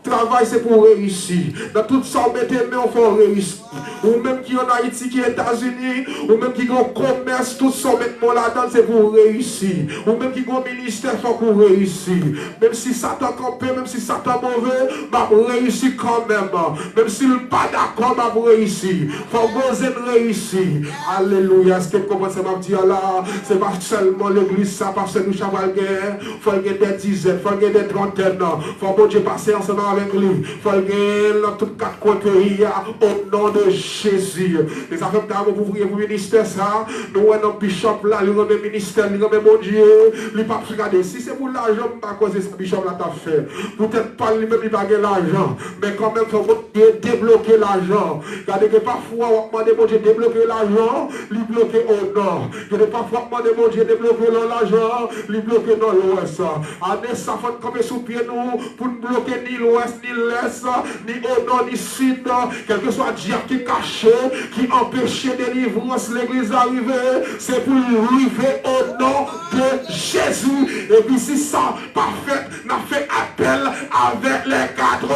travail, c'est pour réussir. Dans tout ça, mettez main, on fait réussir. Ou même qui en Haïti, qui est États-Unis, ou même qui ont commerce, tout ça, mettez là-dedans, c'est pour réussir. Ou même qui ont ministère, c'est pour réussir. Même si Satan campé, même si Satan mauvais, va réussir quand même. Même s'il n'est pas d'accord, va réussir. Il faut oser réussir. Alléluia. Ce que vous commencez à me dire là, c'est pas seulement l'église, ça, parce que nous avons guerre. Il faut gagner des dizaines, il faut gagner des trentaines. Il faut que Dieu passe ensemble avec lui. Il faut gagner dans tous les quatre coins qu'il y a au nom de Jésus. Les affaires d'âme, vous ouvriez pour ministère, ça. Nous, un bishop là, il remet ministère, il remet mon Dieu. Il ne peut pas regarder. Si c'est pour l'argent, pas causer ce bishop là t'a fait. Peut-être pas lui-même, il n'a pas l'argent. Mais quand même, il faut débloquer l'argent. Regardez que parfois, on demande mon Dieu débloquer l'argent, lui bloquer au nord. Il y a parfois, on demande mon Dieu débloquer l'argent, lui bloquer dans l'ouest. Année, ça fait comme sous pied nous pour ne bloquer ni l'ouest, ni l'est, ni au nord, ni sud. Quel que soit Dieu qui caché, qui empêchait délivrance, l'église arrivée, c'est pour arriver au nom de Jésus. Et puis si ça, parfait, n'a fait appel avec les cadres.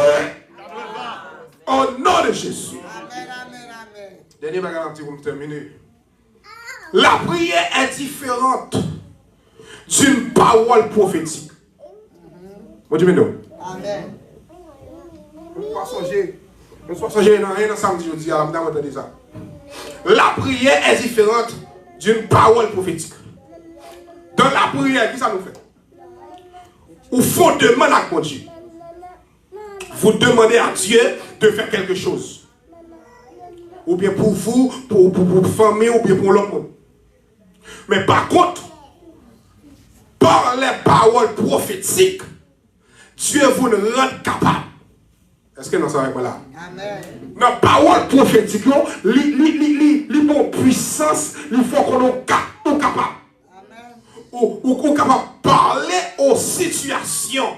Au nom de Jésus. Amen, amen, amen. Dernier bagage pour me terminer. La prière est différente d'une parole prophétique. Vous dites non? Amen. Je ne peux pas songer. Je ne peux pas songer dans rien samedi, je dis à la dame de ça. La prière est différente d'une parole prophétique. Dans la prière, qui ça nous fait? Ou faut demander à mon Dieu. Vous demandez à Dieu de faire quelque chose. Ou bien pour vous, pour votre famille, ou bien pour l'autre monde. Mais par contre, par les paroles prophétiques, Dieu vous rend capable. Est-ce que nous sommes avec moi là? Amen. Dans la parole prophétique, il y a une puissance, il faut qu'on soit capable. Ou capable de parler aux situations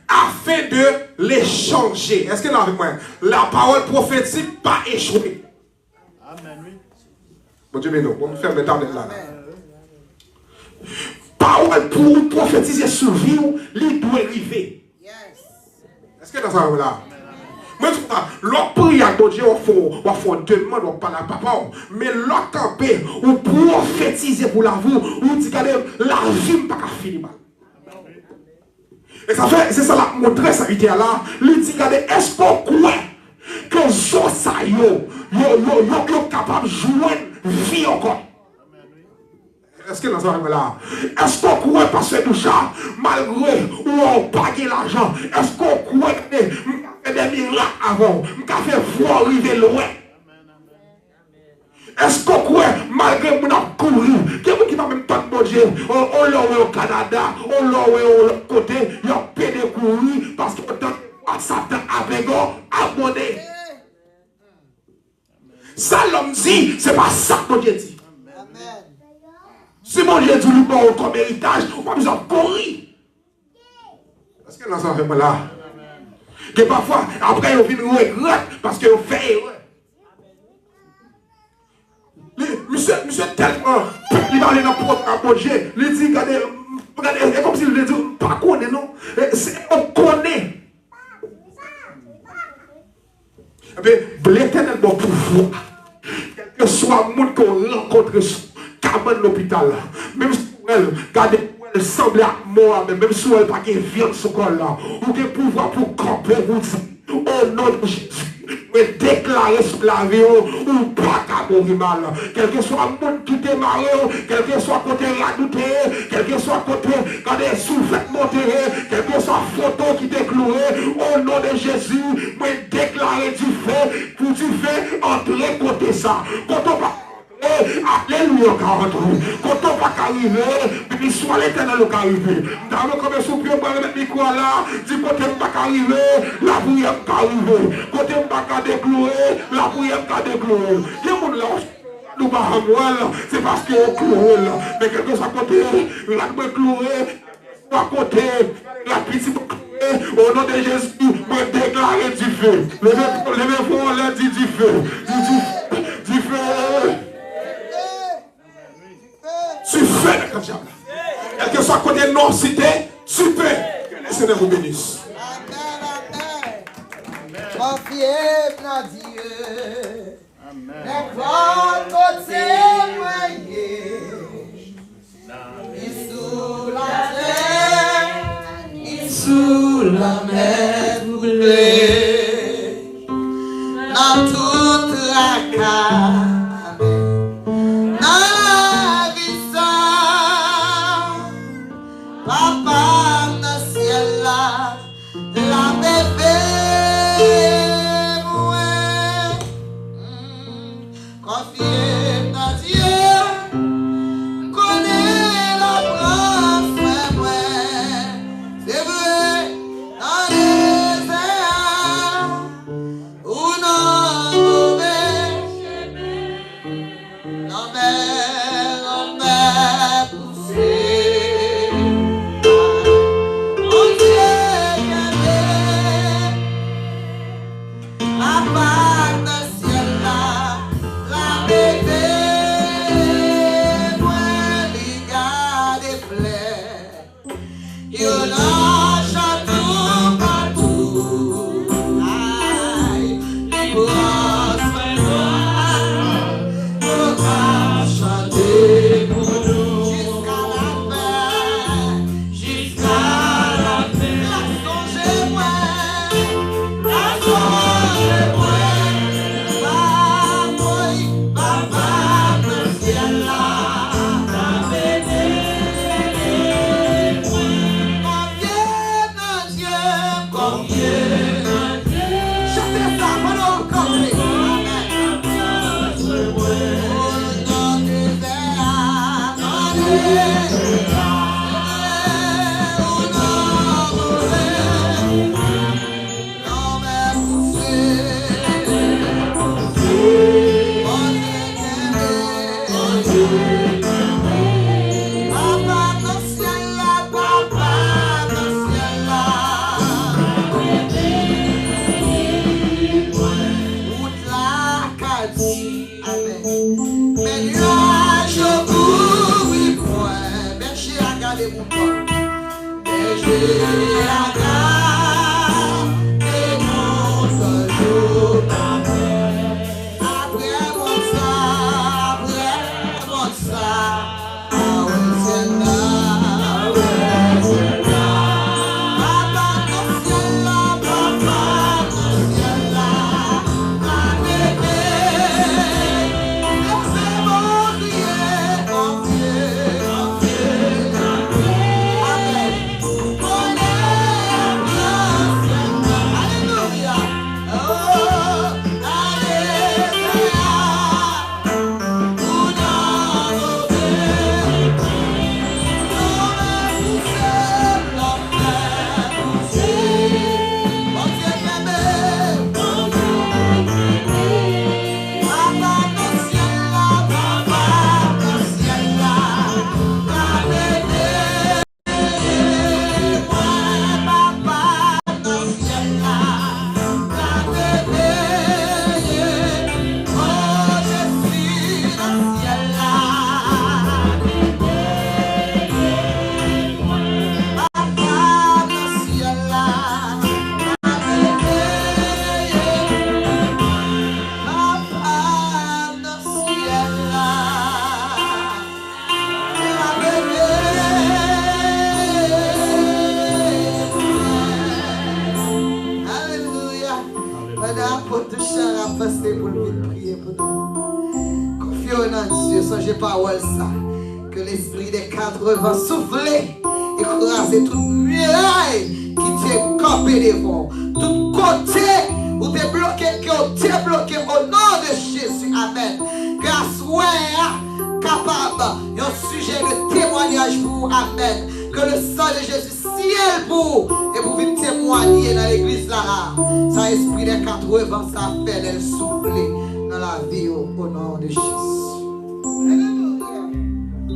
afin de les changer. Est-ce que nous avec moi? La parole prophétique pas échouer. Amen, oui. Bon Dieu, mais non, on va faire maintenant là. Parole pour prophétiser sur vie, il doit arriver. Est-ce que nous sommes là? Mais l'autre prière de Dieu, on fait demande, on parle à papa. Mais l'autre campé, on prophétise pour la vie, on dit que la vie n'est pas finie. Et ça fait, c'est ça la montrer ça vidéo là. Il dit, regardez, est-ce qu'on croit que ça est capable de jouer vie encore? Est-ce que nous sommes là? Est-ce qu'on croit parce que nous sommes malgré où on pague l'argent? Est-ce qu'on croit que des miracles avant? Qu'on fait voir arriver loin? Est-ce qu'on croit malgré qu'on a couru? Quelqu'un qui va même pas de Dieu, on l'a au Canada, on l'a au l'autre côté, il a pédé courir parce que Satan avait abonné. Ça l'homme dit, c'est pas ça que Dieu dit. Si mon Dieu dit, nous comme héritage, on va besoin de courir. Est-ce que nous sommes là? Que parfois, après, on vient nous regretter parce qu'on fait erreur. Monsieur tellement, il va aller dans le propre Dieu. Il dit, regardez, c'est comme s'il dit, pas connaît, non? On connaît. Et bien, l'éternel bon pouvoir, quel que soit le monde qu'on rencontre sur cabane l'hôpital, même si elle, regardez, elle semble à mort, même si elle n'a pas de viande sur le corps là, ou de pouvoir pour camper, au nom de Jésus. Mais déclarer sur la vie ou pas qu'à mourir mal. Quel que soit le monde qui t'est marié, quel que soit côté radouté, quel que soit côté quand des sous-fêtes montés, quel que soit photo qui t'est cloué, au nom de Jésus, mais déclarer du feu, pour du feu, entrer côté ça. Quand on va alléluia, quand on va arriver, puis soit l'éternel qui arrive. Dans le commerce, on peut mettre le micro là, du côté pas arriver, la prière pas arriver. Côté pas déclouer, la prière pas déclouer. Il y a mon là, nous pas c'est parce que on cloué là. Mais quelque chose à côté, la peut clouer, à côté, la petite clouer, au nom de Jésus, me déclarer du feu. Levez-vous, on l'a dit du feu. Du feu. Tu fais comme ça. Quel que soit côté non cité, tu peux. Que le Seigneur vous bénisse. Mais votre témoigné, il sous la terre, il sous la mer troublée, dans toute la cave, dans la vie ça, papa dans le ciel là, la bébé. Confiez dans Dieu, connais la preuve, moi. C'est vrai, dans les airs, ou non mauvais, non mais poussé. Mon Dieu, papa dans le ciel là. Bébé, moi, les gars des plaies, il lâche tout partout. Aïe, les grosses mains, on va chanter pour nous jusqu'à la fin, jusqu'à la fin. La songez-moi, la songez-moi. Que l'esprit des 80 soufflait, écraser toute muraille qui t'est campé devant, tout côté où t'es bloqué, au nom de Jésus. Amen. Grâce capable, un sujet de témoignage pour vous. Amen. Que le sang de Jésus ciel pour et vous venir témoigner dans l'église là. Ça esprit des 80, ça fait elle souffler dans la vie au nom de Jésus.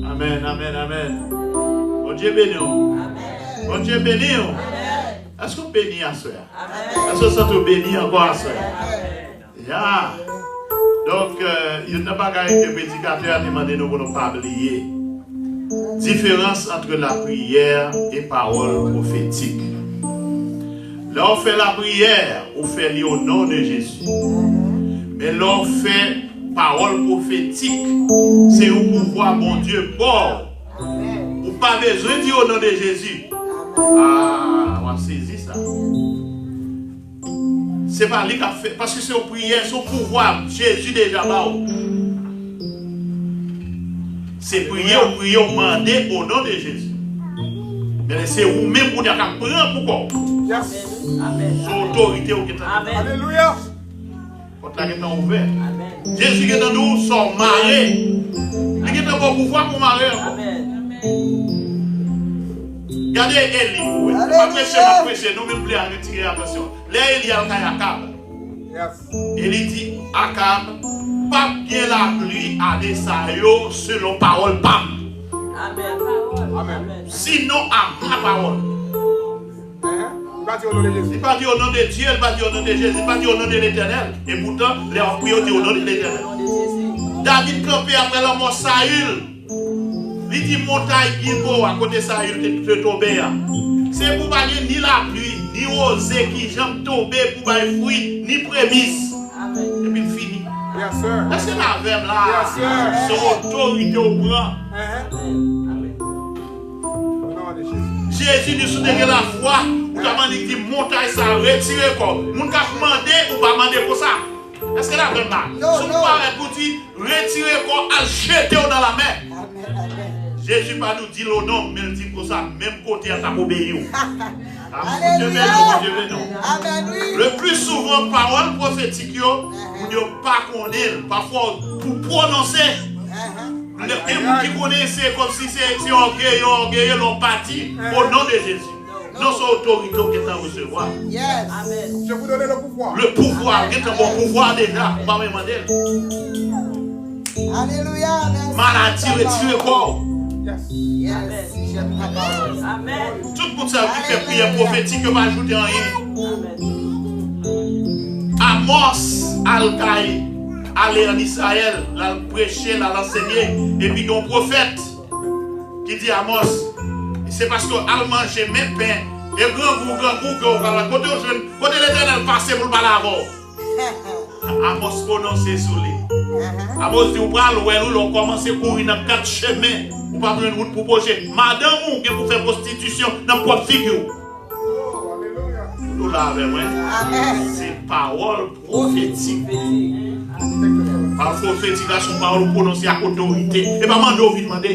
Amen, amen, amen. Bon Dieu béni. Bon Dieu béni. Est-ce qu'on bénit à soi? Est-ce qu'on s'en bénit encore à soi? Yeah. Donc, il n'y a pas de prédicateur à demander nous pour ne pas oublier. Différence entre la prière et parole prophétique. Là, on fait la prière, on fait au nom de Jésus. Mais l'on fait parole prophétique. C'est un pouvoir, bon Dieu, bon. Ou pas besoin de dire au nom de Jésus. Ah, on va saisir ça. C'est pas lui qui a fait. Parce que c'est une prière, son pouvoir. Jésus déjà là. C'est prier, demander au nom de Jésus. Mais c'est vous-même qui avez prendre pourquoi. Son autorité au Kétan. Alléluia. Quand la Kétan ouvert. Jésus qui est dans nous, son mari. Il est dans le pouvoir pour marier. Regardez Élie. Ma prêcher, nous même plus à retirer attention. Là, Élie a Akab. Élie dit Akab, pas bien la pluie à des saillots selon parole Pam. Amen. Sinon, à ma parole. Il va dire au nom de Jésus. Il va dire au nom de Dieu, il va dire au nom de Jésus, il va dire au nom de l'Éternel. Et pourtant, les ont prié au nom de l'Éternel. David campé après la mort Saül. Il dit montagne Gilboa à côté de Saül te tomber. C'est pour pas ni la pluie, ni rosée qui jambe tomber pour pas fruit, ni prémisse. Et puis il finit. Yes, sir. Est-ce que la verbe là, Yes, sir. son autorité au bras? Jésus nous soutient la foi. Vous avez dit montagne ça retire quoi. Vous avez demandé ou pas demander pour ça. Est-ce que la verbe là? Si vous avez pour dire retirer quoi, à jeter dans la mer. Jésus pas nous dit le nom, mais il dit pour ça, même côté à ta obéir. Le plus souvent, parole prophétique, vous ne pas connaître, parfois pour prononcer. Et vous qui connaissez comme si c'est orgueilleux, l'empathie, au nom de Jésus. Non, c'est l'autorité qui est à recevoir. Je vous donne le pouvoir. Le pouvoir, qui est un bon pouvoir déjà, pas me demander. Alléluia. Maladie, retirez quoi? Amen. Tout le monde sait qui fait prière prophétique, va ajouter rien. Amos Al-Kaï allait en Israël, l'a prêché, l'a enseigné, et puis il y a un prophète qui dit Amos, c'est parce que al manger même pain, et grand goût que vous parlez, côté l'Éternel passé pour le parler avant. Amos prononce sous lui. Amos dit, vous parlez, vous commencez à courir dans 4 chemins. Vous ne pouvez pas une route pour pocher. Madame, vous qui faire prostitution dans votre propre figure. Nous l'avons, c'est parole prophétique. Par prophétique, c'est parole prononcée à autorité. Et pas demander, on demander.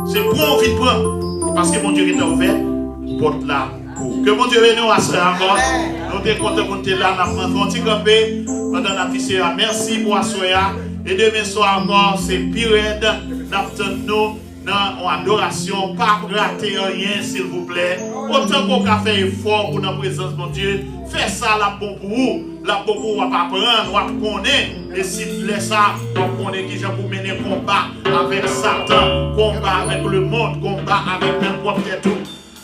C'est pour on vite prendre. Parce que mon Dieu est ouvert, porte là. Que mon Dieu vienne nous assurer encore. Nous sommes contents de compter là. Nous avons fait un campé pendant la piscine. Merci pour assurer. Et demain soir encore, c'est pire. Nous dans adoration, pas rater rien s'il vous plaît. Autant qu'on a fait effort pour notre présence, mon Dieu, fais ça là pour vous. Là pour vous, on va pas prendre, on va connaître. Et si vous laissez ça, on connaît qui j'ai pour mener combat avec Satan, combat avec le monde, combat avec notre propre tête.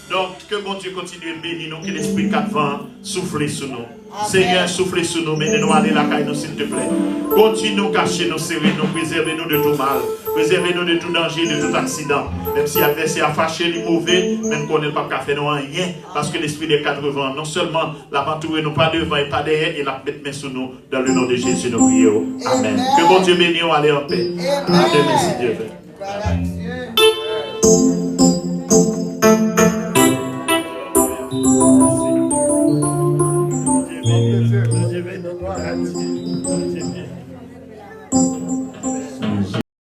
Donc, que bon Dieu continue de bénir nous, que l'Esprit 4 vents souffle sur nous. Seigneur, souffle sur nous, menez-nous aller la caille, s'il te plaît. Continue de cacher nos serrer, nous préservez-nous de tout mal, préservez-nous de tout danger, de tout accident. Même si l'adversaire a fâché, les mauvais, même qu'on n'est pas qu'à faire rien, parce que l'Esprit des 4 vents, non seulement la entouré nous pas devant et pas derrière, et la mettre main sur nous, dans le nom de Jésus, nous prions. Amen. Que bon Dieu bénisse, allez en paix. À demain, si Dieu veut.